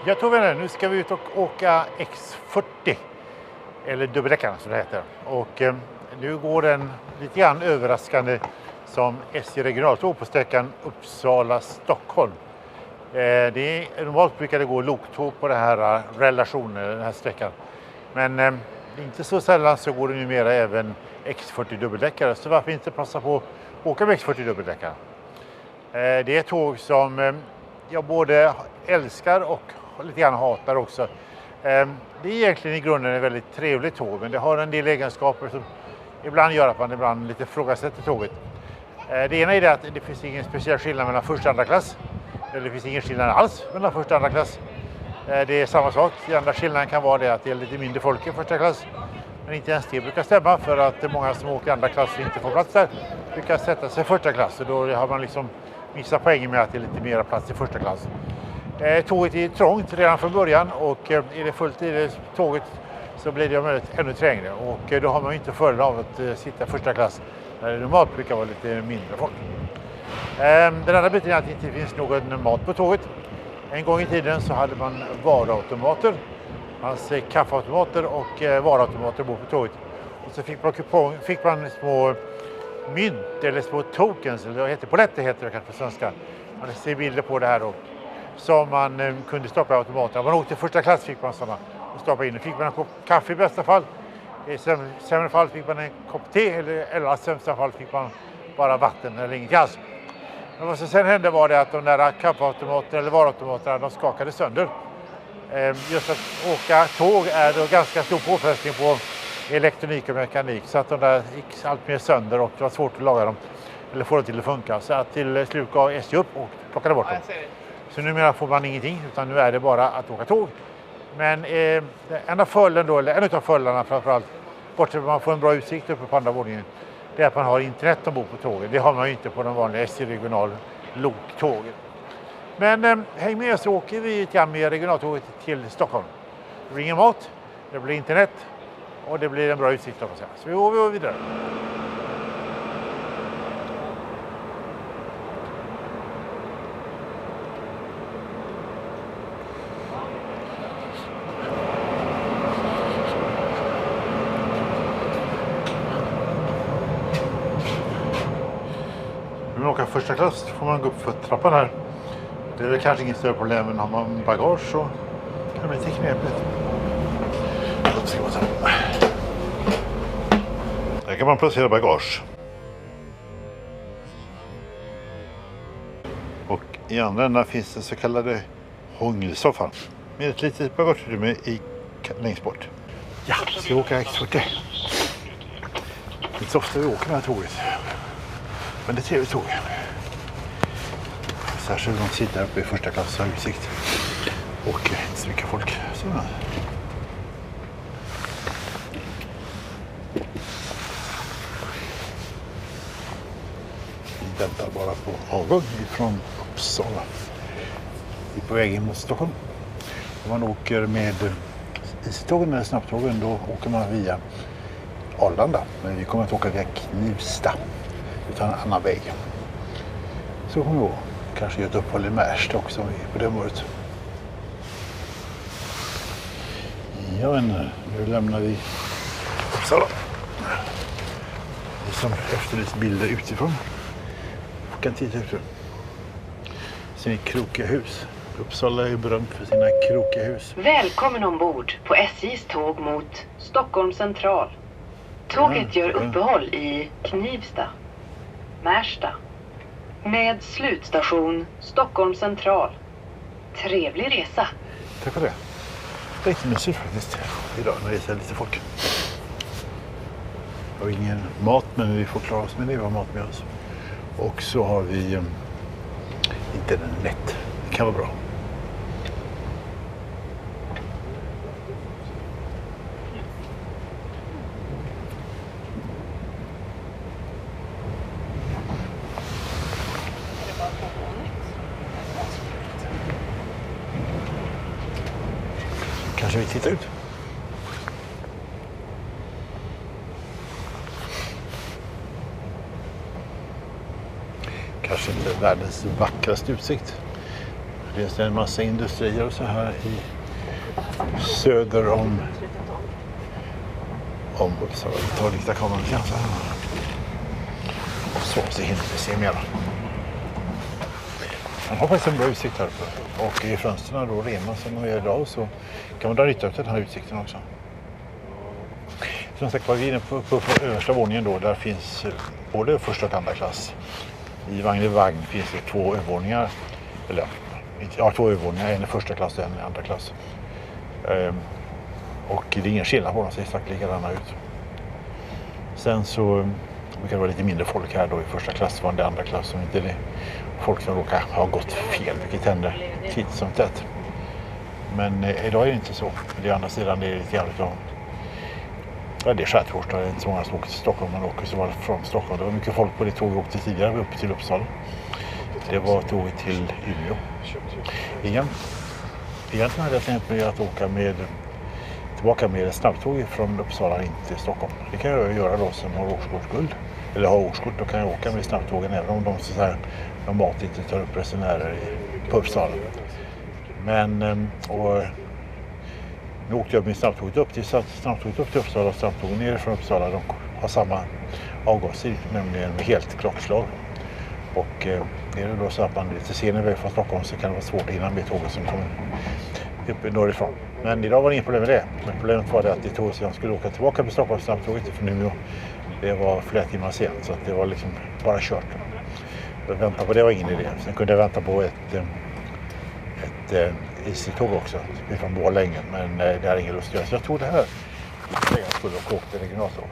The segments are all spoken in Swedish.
Jag tror vänner, nu ska vi ut och åka X40. Eller dubbeldäckaren som det heter. Och nu går den lite grann överraskande som SJ regionaltåg på sträckan Uppsala-Stockholm. Normalt brukar det gå loktåg på den här relationen, den här sträckan. Men inte så sällan så går det numera även X40 dubbeldäckare. Så varför inte passa på att åka med X40 dubbeldäckare? Det är ett tåg som jag både älskar och lite grann hatar också. Det är egentligen i grunden ett väldigt trevligt tåg, men det har en del egenskaper som ibland gör att man ibland lite ifrågasätter tåget. Det ena är det att det finns ingen speciell skillnad mellan första och andra klass. Eller det finns ingen skillnad alls mellan första och andra klass. Det är samma sak. Den andra skillnaden kan vara det att det är lite mindre folk i första klass. Men inte ens det brukar stämma, för att många som åker i andra klass inte får plats där brukar sätta sig i första klass. Och då har man liksom missat poängen med att det är lite mer plats i första klass. Tåget är trångt redan från början, och är det fullt i det tåget så blir det ännu trängre. Och då har man ju inte fördel av att sitta i första klass där det normalt brukar vara lite mindre folk. Den andra biten är att det inte finns någon mat på tåget. En gång i tiden så hade man varuautomater. Det fanns kaffeautomater och varuautomater på tåget. Och så fick man små mynt eller små tokens, eller vad heter poletter heter det kanske på svenska. Man ser bilder på det här då. Som man kunde stoppa i automaterna. Om man åkte första klass fick man sådana och stoppa in. Då fick man en kopp kaffe i bästa fall. I sämre fall fick man en kopp te, eller i sämsta fall fick man bara vatten eller inget alls. Men vad som sen hände var det att de där kaffeautomaterna eller varuautomaterna, de skakade sönder. Just att åka tåg är då ganska stor påfrestning på elektronik och mekanik, så att de där gick allt mer sönder och det var svårt att laga dem eller få dem till att funka. Så att till slut gav SJ upp och plockade bort dem. Så numera får man ingenting, utan nu är det bara att åka tåg. Men en av fördelarna framförallt, bortsett från att man får en bra utsikt uppe på andra våningen, det är att man har internet ombord på tåget. Det har man ju inte på de vanliga SJ regional loktågen. Men häng med, så åker vi med regionaltåget till Stockholm. Det blir ingen mat, det blir internet och det blir en bra utsikt. Så vi går vidare. Om man åker första klass får man gå upp för trappan här. Det är väl kanske inget större problem, men har man bagage så kan det bli lite knepigt. Här kan man placera bagage. Och i andra änden finns det så kallade hångelsoffan med ett litet bagageutrymme längst bort. Ja, ska vi åka X40. Det är inte så ofta vi åker med här tåget. Men det är trevligt tåg. Särskilt de sitter uppe i första klass har utsikt. Och inte så mycket folk. Så. Vi väntar bara på avgång från Uppsala. Vi är på väg in mot Stockholm. Om man åker med istågen eller snabbtågen, då åker man via Arlanda. Men vi kommer att åka via Knivsta. Utan en annan väg. Så kommer vi gå. Kanske göra ett uppehåll i Märsta också på det området. Ja, men nu lämnar vi Uppsala. Vi som efterlyser bilder utifrån. Och kan titta ut. Ser krokiga hus. Uppsala är ju berömt för sina krokiga hus. Välkommen ombord på SJs tåg mot Stockholm central. Tåget gör uppehåll i Knivsta, Märsta, med slutstation Stockholm central. Trevlig resa. Tack för det. Det är inte mysigt faktiskt idag när det är lite folk. Vi har ingen mat, men vi får klara oss med det. Vi har mat med oss. Och så har vi inte den lätt. Det kan vara bra. Kanske vi tittar ut. Kanske inte världens vackraste utsikt. Det är en massa industrier och så här i söder om Uppsala. Vi tar lite kameran kanske. Så hinner vi se mer. Man har faktiskt en bra utsikt här uppe. Och i fönstren då rena som de gör idag så kan man dra nytta av den här utsikten också. Som sagt var, vi är på översta våningen då, där finns både första och andra klass. I vagn finns det 2 övervåningar. Eller ja, 2 övervåningar, en i första klass och en i andra klass. Och det är ingen skillnad på dem, ser exakt likadana ut. Sen så brukar det vara lite mindre folk här då i första klass, var det andra klass som inte är folk som råkar ha gått fel, vilket händer titt som tätt. Men idag är det inte så. Det är andra sidan, det är lite grann utav, ja, det är skärtorsdag, det är inte så många som åker till Stockholm, man åker så var det från Stockholm. Det var mycket folk på det tåg vi åkte tidigare upp till Uppsala. Det var tåget till Umeå. Egentligen hade jag tänkt mig att åka tillbaka med snabbtåg från Uppsala in till Stockholm. Det kan jag göra då som har årskortsguld. Eller har årskort, då kan jag åka med snabbtågen även om de så här normalt inte tar upp resenärer på Uppsala. Men nu åkte jag med snabbtåget upp till Uppsala och snabbtåget ner från Uppsala. De har samma avgaser, nämligen med helt klockslag. Och är det då så att man är lite sen iväg från Stockholm så kan det vara svårt att hinna med tåget som kommer upp norrifrån. Men idag var det inget problem med det. Men problemet var det att det tåget som jag skulle åka tillbaka med Stockholm snabbtåget från Umeå, det var flera timmar sent så att det var liksom bara kört. Så vänta på det var ingen idé. Sen kunde jag vänta på ett IC-tåg också från Borlänge, men det hade ingen lust att göra. Så jag tog det här jag skulle och åkte regionaltåg.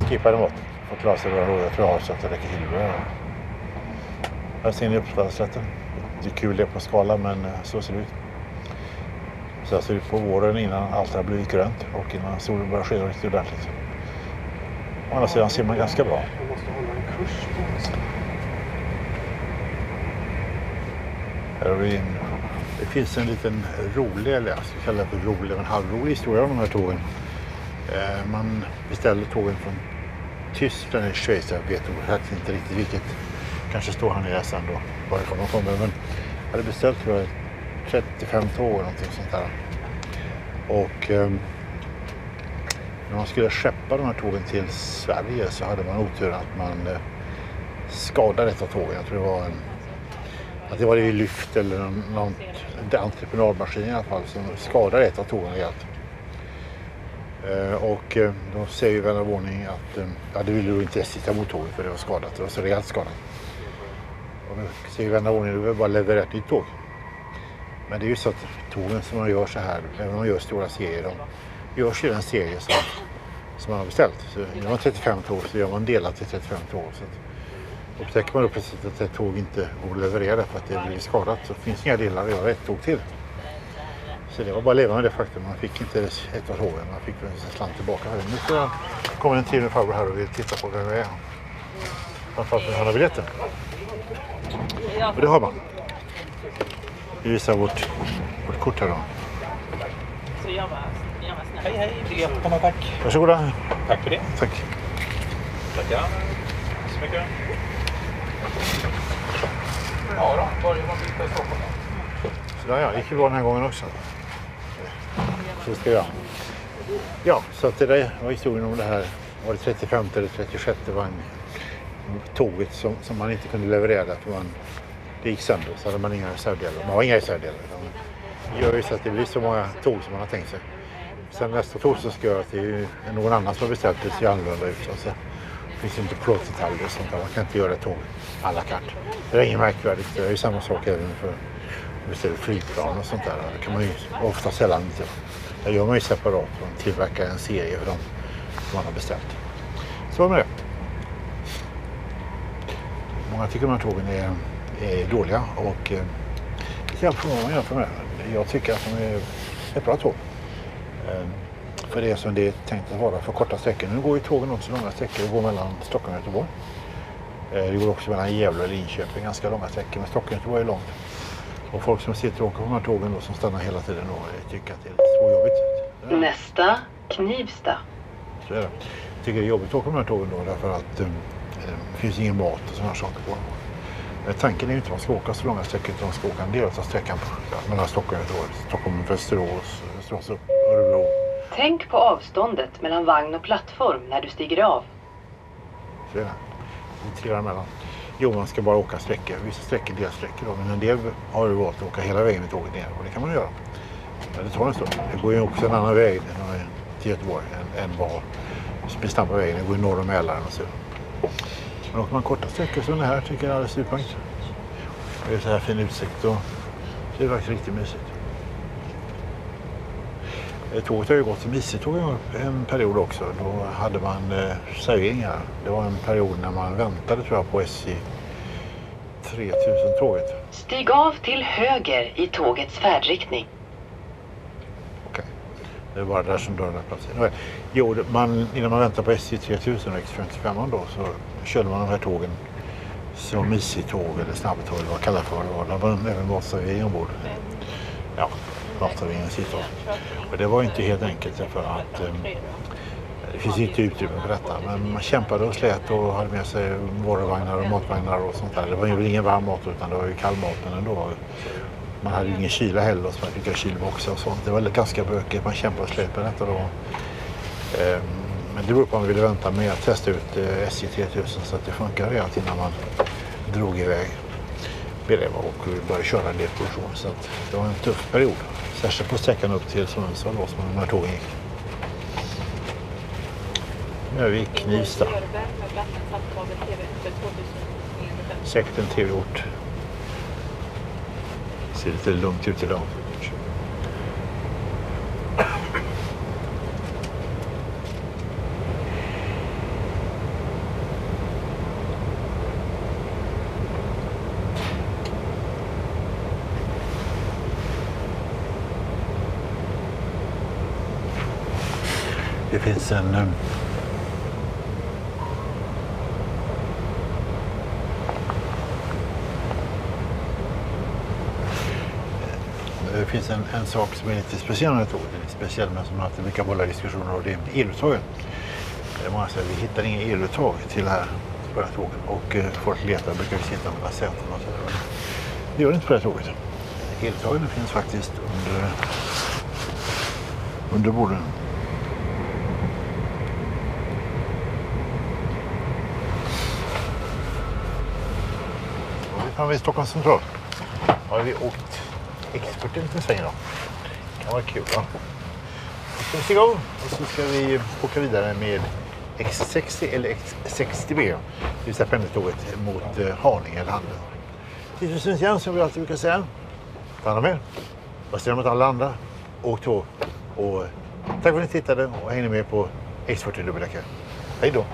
Skippade mot för att klara sig några råd jag tror jag har så att det räcker till. Här ser ni Uppsalaslätten. Det är kul det på skala, men så ser det ut. Så här ser det ut på våren innan allt har blivit grönt och innan solen börjar skina riktigt ordentligt. Å andra sidan ser man ganska bra. Här har vi det finns en liten rolig, eller jag ska kalla det för rolig, men halvrolig historia om de här tågen. Man beställde tågen från Tyskland eller Schweiz, jag vet faktiskt inte riktigt vilket. Kanske står han i sen då, varifrån de kommer. Men jag hade beställt tror jag 35 tåg eller någonting sånt där. Och när man skulle skeppa de här tågen till Sverige så hade man otur att man skadade ett av tågen. Jag tror det var i lyft eller någon entreprenadmaskin i alla fall som skadade ett av tågen rejält. Och då säger ju vän av ordning att det ville du inte sitta mot tåget för det var skadat. Det var så rejält skadat. Och då säger ju vän av ordning att du vill bara leverera ett nytt tåg. Men det är ju så att tågen som man gör så här, även om man gör stora serier, de görs ju en serie som man har beställt. Så gör man 35 tåg så gör man delat till 35 tåg. Så upptäcker man då precis att ett tåg inte går att leverera för att det blir skadat så finns inga delar att göra ett tåg till. Så det var bara att leva med det faktum. Man fick inte ett av tågen, man fick en slant tillbaka. Nu så kommer en till farbror här och vill titta på vem vi är. Framförallt med alla biljetter. Och det har man. Vi visar vårt kort här då. Hej, biljetterna tack. Varsågoda. Tack för det. Tack. Tackar. Så mycket. Ja då, börjar man byta i Stockholm. Så där, ja, gick ju bra den här gången också. Så ska jag. Ja, så att det där var historien om det här. Var det 35 eller 36 vagn tåget som man inte kunde leverera för det gick sönder så hade man inga reservdelar. Man har inga reservdelar. Det gör ju så att det blir så många tåg som man har tänkt sig. Sen nästa tåg så ska jag att det är någon annan som har beställt det ser annorlunda ut. Så det finns inte plåtdetaljer och sånt där. Man kan inte göra ett tåg à la carte. Det är inget märkvärdigt. Det är ju samma sak även för beställa flygplan och sånt där. Det kan man ju ofta sällan inte. Där gör man ju separat och tillverkar en serie för dem som man har beställt. Så med det. Många tycker de här tågen är dåliga och det är vad man jämför med. Jag tycker att de är ett bra tåg. För det som det är tänkt att vara för korta sträckor. Nu går ju tågen också långa sträckor. Det går mellan Stockholm och Göteborg. Det går också mellan Gävle och Linköping. Ganska långa sträckor. Men Stockholm och Göteborg är långt. Och folk som sitter och åker på de här tågen då, som stannar hela tiden och tycker att det är lite svårjobbigt. Nästa, Knivsta. Så är det. Jag tycker det är jobbigt att åka på de här tågen då därför att det finns ingen mat och sådana saker på dem. Tanken är ju inte att man ska åka så långa sträckor, utan man ska åka en del av sträckan mellan Stockholm och Göteborg, Stockholm, Västerås, Örebro. Tänk på avståndet mellan vagn och plattform när du stiger av. Så är det. Vi trillar emellan. Jo, man ska bara åka sträckor. Vissa sträckor, delsträckor då. Men en del har ju valt att åka hela vägen med tåget ner. Och det kan man göra. Men det tar en stund. Det går ju också en annan väg till Göteborg än vad snabba vägen. Det går ju norr om Mälaren och så. Men åker man korta sträckor som det här tycker jag är alldeles utmärkt. Det är så här fin utsikt och det är faktiskt riktigt mysigt. Tåget har ju gått som IC-tåg en period också. Då hade man serveringar. Det var en period när man väntade tror jag på SJ 3000-tåget. Stig av till höger i tågets färdriktning. Okej. Det är bara där som dörren är plats. Jo, innan man väntade på SJ 3000 och X55 då så körde man de här tågen som IC-tåg eller snabbtåg eller vad man kallar för det var. Det var även matservering ombord. Ja, matserveringen sitter. Och det var inte helt enkelt för att det finns inte utrymme för detta. Men man kämpade och slät och hade med sig varuvagnar och matvagnar och sånt där. Det var ju ingen varm mat utan det var ju kall mat, men ändå. Man hade ju ingen kyla heller så man fick ha kylboxar och sånt. Det var ganska bökigt. Man kämpade och slet med detta då. Men det beror på om man ville vänta med att testa ut SJ 3000 så att det funkar rejält innan man drog iväg med det och började köra en del produktion. Så att det var en tuff period. Särskilt på sträckan upp till Sundsvall då som de här tågen gick. Nu är vi i Knivsta. Säkert en tv-ort. Ser lite lugnt ut idag. Det finns en sak som är lite speciell med tåget. Det är speciellt men som man alltid brukar bolla diskussioner och det är eluttaget. Många säger att vi hittar inga eluttag till här på det här tåget och folk letar brukar vi sitta mellan säten och så. Det gör det inte på det här tåget. Eluttagen finns faktiskt under borden. Här vid Stockholms central har vi åkt X40 lite sväng då. Det kan vara kul då. Nu ska vi stiga av och så ska vi åka vidare med X60 eller X60B. Det vill säga pendeltåget mot Haninge eller Handen. Till syns igen som vi alltid brukar säga. Ta hand om er. Var snälla mot alla andra. Åk tåg. Och tack för att ni tittade och hängde med på X40 dubbeldäckare. Hej då!